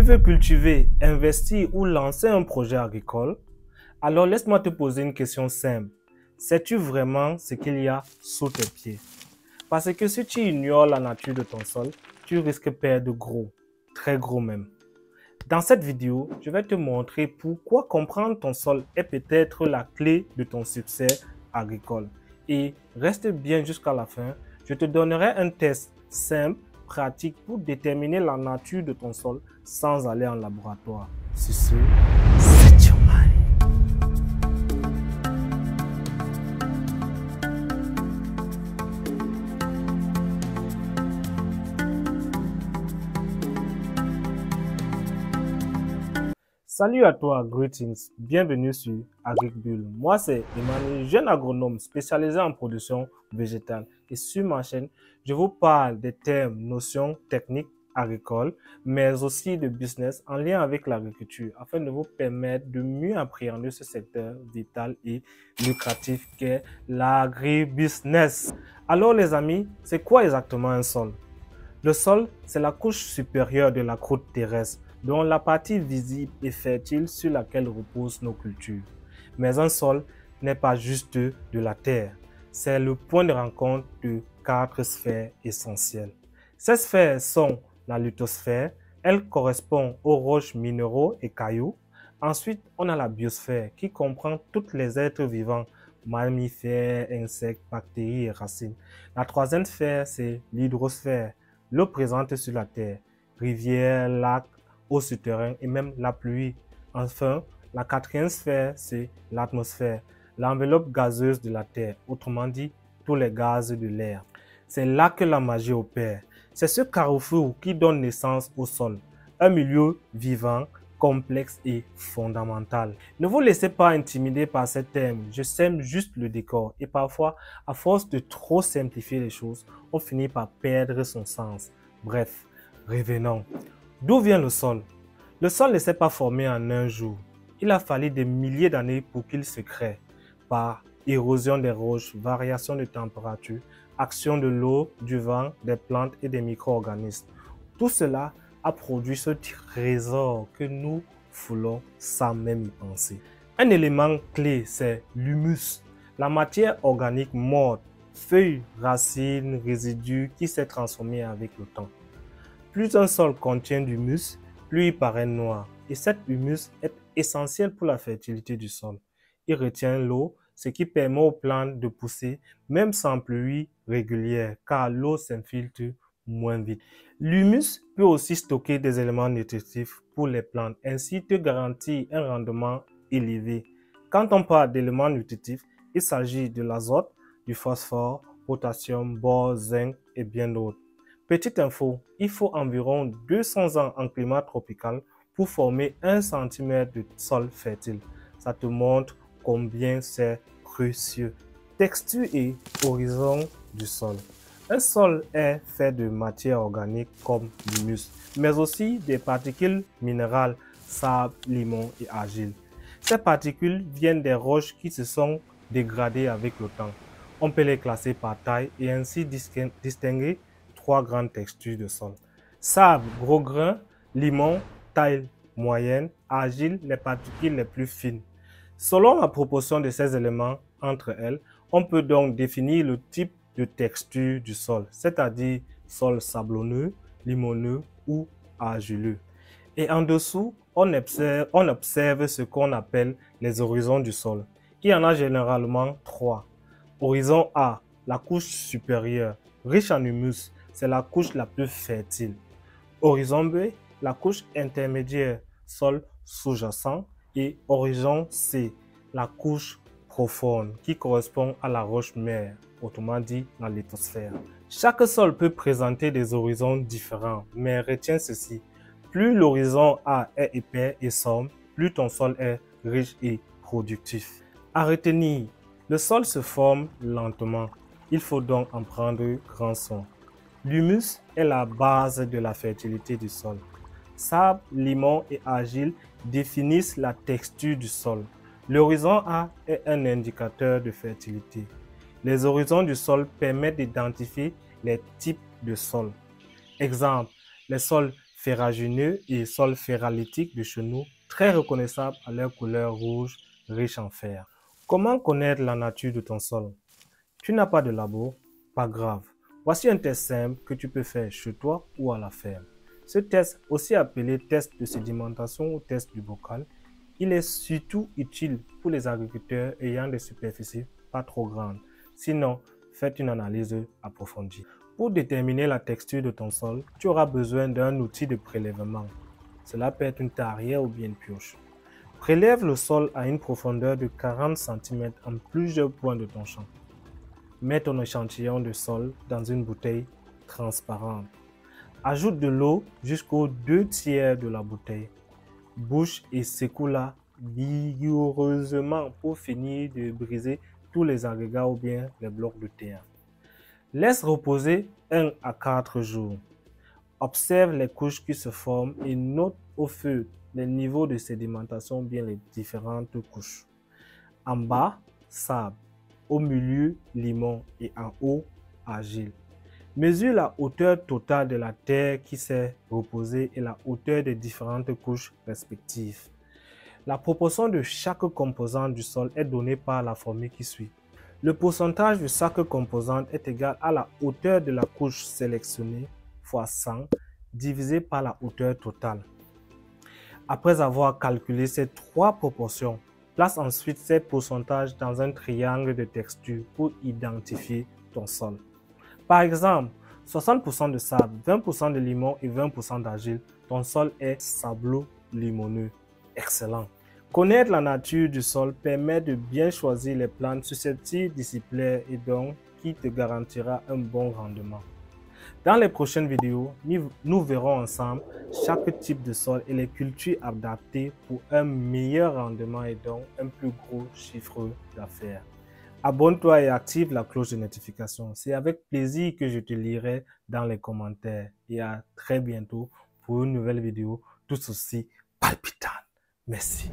veux cultiver, investir ou lancer un projet agricole? Alors laisse-moi te poser une question simple. Sais-tu vraiment ce qu'il y a sous tes pieds? Parce que si tu ignores la nature de ton sol, tu risques de perdre gros, très gros même. Dans cette vidéo, je vais te montrer pourquoi comprendre ton sol est peut-être la clé de ton succès agricole. Et reste bien jusqu'à la fin, je te donnerai un test simple, pratique pour déterminer la nature de ton sol sans aller en laboratoire. Sur ce, c'est your mind. Salut à toi, greetings, bienvenue sur AgricBull. Moi c'est Emmanuel, jeune agronome spécialisé en production végétale. Et sur ma chaîne, je vous parle des termes, notions, techniques agricoles, mais aussi de business en lien avec l'agriculture, afin de vous permettre de mieux appréhender ce secteur vital et lucratif qu'est l'agribusiness. Alors les amis, c'est quoi exactement un sol? Le sol, c'est la couche supérieure de la croûte terrestre, dont la partie visible et fertile sur laquelle reposent nos cultures. Mais un sol n'est pas juste de la terre, c'est le point de rencontre de 4 sphères essentielles. Ces sphères sont la lithosphère, elle correspond aux roches, minéraux et cailloux. Ensuite, on a la biosphère qui comprend tous les êtres vivants, mammifères, insectes, bactéries et racines. La troisième sphère, c'est l'hydrosphère. L'eau présente sur la terre, rivières, lacs, eau souterraine et même la pluie. Enfin, la quatrième sphère, c'est l'atmosphère, l'enveloppe gazeuse de la terre, autrement dit, tous les gaz de l'air. C'est là que la magie opère. C'est ce carrefour qui donne naissance au sol, un milieu vivant, complexe et fondamental. Ne vous laissez pas intimider par ces thèmes, je sème juste le décor et parfois, à force de trop simplifier les choses, on finit par perdre son sens. Bref, revenons. D'où vient le sol? Le sol ne s'est pas formé en un jour. Il a fallu des milliers d'années pour qu'il se crée, par érosion des roches, variation de température, action de l'eau, du vent, des plantes et des micro-organismes. Tout cela a produit ce trésor que nous foulons sans même y penser. Un élément clé, c'est l'humus, la matière organique morte, feuilles, racines, résidus qui s'est transformée avec le temps. Plus un sol contient d'humus, plus il paraît noir. Et cet humus est essentiel pour la fertilité du sol. Il retient l'eau, ce qui permet aux plantes de pousser même sans pluie régulière, car l'eau s'infiltre moins vite. L'humus peut aussi stocker des éléments nutritifs pour les plantes, ainsi te garantir un rendement élevé. Quand on parle d'éléments nutritifs, il s'agit de l'azote, du phosphore, potassium, bore, zinc et bien d'autres. Petite info, il faut environ 200 ans en climat tropical pour former 1 cm de sol fertile. Ça te montre combien c'est précieux. Texture et horizon du sol. Un sol est fait de matière organique comme l'humus, mais aussi des particules minérales, sable, limon et argile. Ces particules viennent des roches qui se sont dégradées avec le temps. On peut les classer par taille et ainsi distinguer 3 grandes textures de sol. Sable, gros grain, limon, taille moyenne, argile, les particules les plus fines. Selon la proportion de ces éléments entre elles, on peut donc définir le type de texture du sol, c'est-à-dire sol sablonneux, limoneux ou argileux. Et en dessous, on observe ce qu'on appelle les horizons du sol. Il y en a généralement 3. Horizon A, la couche supérieure, riche en humus, c'est la couche la plus fertile. Horizon B, la couche intermédiaire, sol sous-jacent. Et horizon C, la couche profonde qui correspond à la roche-mère, autrement dit la lithosphère. Chaque sol peut présenter des horizons différents, mais retiens ceci. Plus l'horizon A est épais et sombre, plus ton sol est riche et productif. À retenir, le sol se forme lentement. Il faut donc en prendre grand soin. L'humus est la base de la fertilité du sol. Sable, limon et argile définissent la texture du sol. L'horizon A est un indicateur de fertilité. Les horizons du sol permettent d'identifier les types de sols. Exemple, les sols ferragineux et sols ferralitiques de chenaux, très reconnaissables à leur couleur rouge riche en fer. Comment connaître la nature de ton sol? Tu n'as pas de labo? Pas grave. Voici un test simple que tu peux faire chez toi ou à la ferme. Ce test, aussi appelé test de sédimentation ou test du bocal, il est surtout utile pour les agriculteurs ayant des superficies pas trop grandes. Sinon, faites une analyse approfondie. Pour déterminer la texture de ton sol, tu auras besoin d'un outil de prélèvement. Cela peut être une tarière ou bien une pioche. Prélève le sol à une profondeur de 40 cm en plusieurs points de ton champ. Mets ton échantillon de sol dans une bouteille transparente. Ajoute de l'eau jusqu'aux 2/3 de la bouteille. Bouche et secoue-la vigoureusement pour finir de briser tous les agrégats ou bien les blocs de terre. Laisse reposer 1 à 4 jours. Observe les couches qui se forment et note au feu les niveaux de sédimentation ou bien les différentes couches. En bas, sable. Au milieu, limon et en haut, argile. Mesure la hauteur totale de la terre qui s'est reposée et la hauteur des différentes couches respectives. La proportion de chaque composante du sol est donnée par la formule qui suit. Le pourcentage de chaque composante est égal à la hauteur de la couche sélectionnée fois 100 divisé par la hauteur totale. Après avoir calculé ces trois proportions, place ensuite ces pourcentages dans un triangle de texture pour identifier ton sol. Par exemple, 60% de sable, 20% de limon et 20% d'argile, ton sol est sablo-limoneux. Excellent! Connaître la nature du sol permet de bien choisir les plantes susceptibles d'y plaire et donc qui te garantira un bon rendement. Dans les prochaines vidéos, nous verrons ensemble chaque type de sol et les cultures adaptées pour un meilleur rendement et donc un plus gros chiffre d'affaires. Abonne-toi et active la cloche de notification. C'est avec plaisir que je te lirai dans les commentaires. Et à très bientôt pour une nouvelle vidéo tout aussi palpitante. Merci.